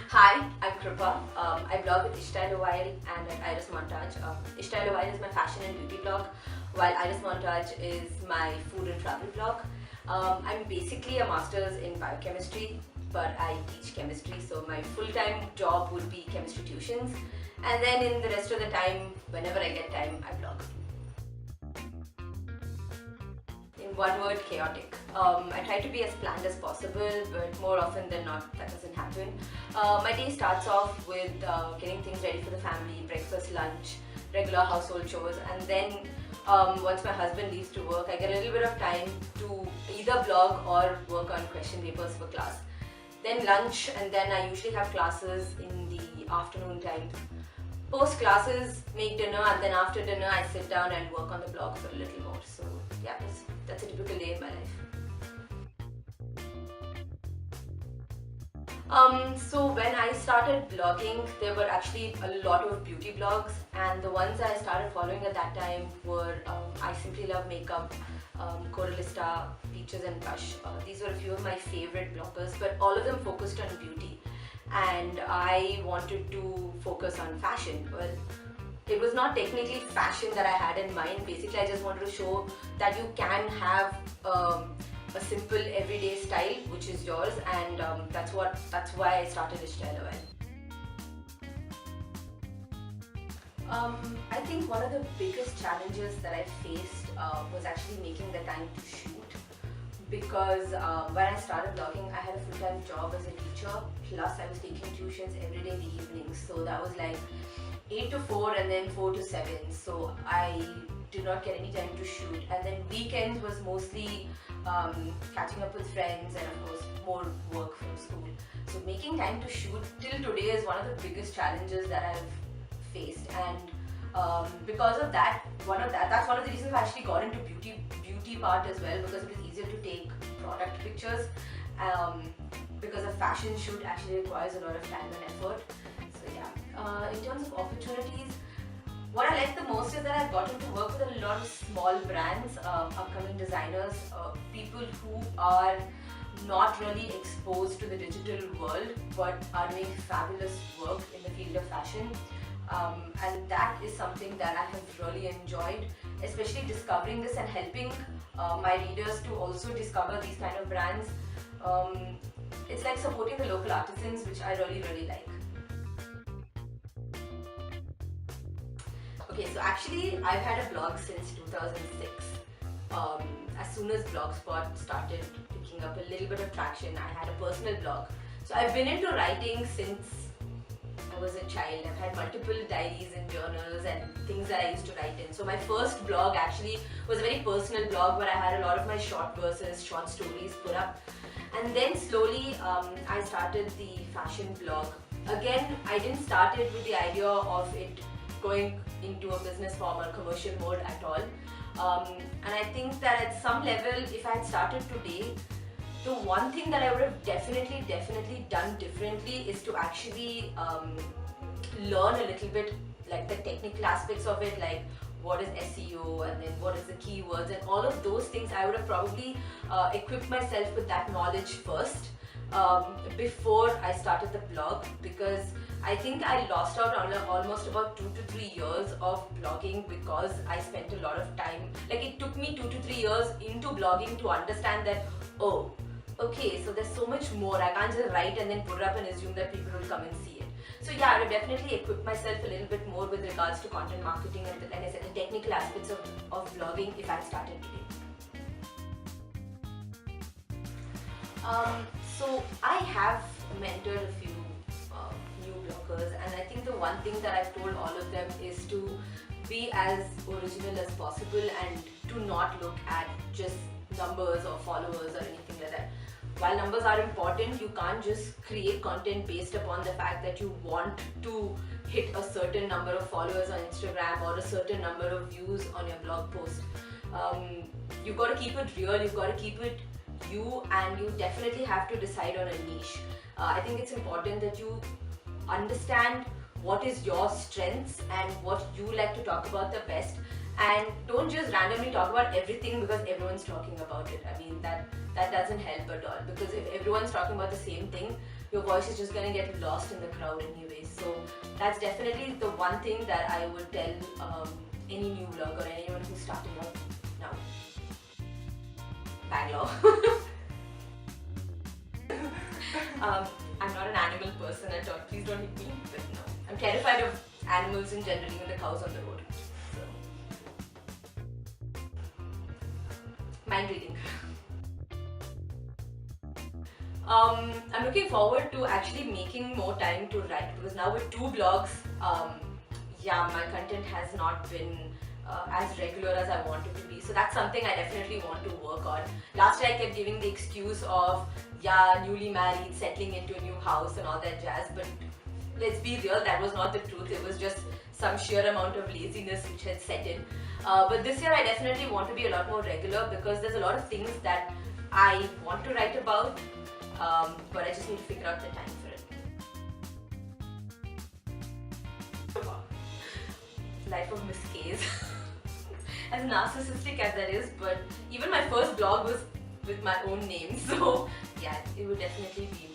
Hi, I'm Kripa. I blog with Ishtyle While and at Iris Montage. Ishtyle While is my fashion and beauty blog, while Iris Montage is my food and travel blog. I'm basically a master's in biochemistry, but I teach chemistry, so my full-time job would be chemistry tuitions. And then in the rest of the time, whenever I get time, I blog. In one word, chaotic. I try to be as planned as possible, but more often than not, that doesn't happen. My day starts off with getting things ready for the family, breakfast, lunch, regular household chores, and then once my husband leaves to work, I get a little bit of time to either blog or work on question papers for class. Then lunch, and then I usually have classes in the afternoon time. Post classes, make dinner, and then after dinner I sit down and work on the blog for a little more. So yeah, that's a typical day in my life. So when I started blogging, there were actually a lot of beauty blogs, and the ones I started following at that time were I Simply Love Makeup, Coralista, Peaches and Blush. These were a few of my favorite bloggers, but all of them focused on beauty, and I wanted to focus on fashion. Well, it was not technically fashion that I had in mind. Basically, I just wanted to show that you can have a simple everyday style, which is yours, and that's why I started Ishtyle While. I think one of the biggest challenges that I faced was actually making the time to shoot, because when I started blogging, I had a full-time job as a teacher, plus I was taking tuitions every day in the evenings, so that was like 8 to 4 and then 4 to 7, so I did not get any time to shoot. And then weekends was mostly catching up with friends and of course more work from school. So making time to shoot till today is one of the biggest challenges that I've faced, and because of that, that's one of the reasons I actually got into beauty part as well, because it is easier to take product pictures, because a fashion shoot actually requires a lot of time and effort. So yeah, in terms of opportunities, what I like the most is that I've gotten to work with a lot of small brands, upcoming designers, people who are not really exposed to the digital world but are doing fabulous work in the field of fashion. And that is something that I have really enjoyed, especially discovering this and helping my readers to also discover these kind of brands. It's like supporting the local artisans, which I really like. Okay, so actually I've had a blog since 2006. As soon as Blogspot started picking up a little bit of traction, I had a personal blog. So I've been into writing since I was a child. I've had multiple diaries and journals and things that I used to write in. So my first blog actually was a very personal blog where I had a lot of my short verses, short stories put up. And then slowly I started the fashion blog. Again, I didn't start it with the idea of it going into a business form or commercial mode at all. And I think that at some level, if I had started today, the one thing that I would have definitely done differently is to actually learn a little bit like the technical aspects of it, like what is SEO and then what is the keywords and all of those things. I would have probably equipped myself with that knowledge first before I started the blog, because I think I lost out on almost about 2 to 3 years of blogging because I spent a lot of time, like it took me 2 to 3 years into blogging to understand that, oh, okay, so there's so much more. I can't just write and then put it up and assume that people will come and see it. So yeah, I would definitely equip myself a little bit more with regards to content marketing and, like I said, the technical aspects of blogging if I started today. So I have mentored a few new bloggers, and I think the one thing that I've told all of them is to be as original as possible and to not look at just numbers or followers or anything like that. While numbers are important, you can't just create content based upon the fact that you want to hit a certain number of followers on Instagram or a certain number of views on your blog post. You've got to keep it real, you've got to keep it you, and you definitely have to decide on a niche. I think it's important that you understand what is your strengths and what you like to talk about the best, and don't just randomly talk about everything because everyone's talking about it. I mean, that doesn't help at all, because if everyone's talking about the same thing, your voice is just gonna get lost in the crowd anyway. So that's definitely the one thing that I would tell any new vlogger or anyone who's starting out now. Bangalore. I'm not an animal person at all. Please don't hit me. But no, I'm terrified of animals in general, even the cows on the road. So. Mind reading. I'm looking forward to actually making more time to write, because now with 2 blogs, yeah, my content has not been as regular as I want it to be. So that's something I definitely want to work on. Last year I kept giving the excuse of, yeah, newly married, settling into a new house and all that jazz, but let's be real, that was not the truth. It was just some sheer amount of laziness which had set in. But this year I definitely want to be a lot more regular, because there's a lot of things that I want to write about, but I just need to figure out the time for it. Life of Miss K's. As narcissistic as that is, but even my first blog was with my own name, so yeah, it would definitely be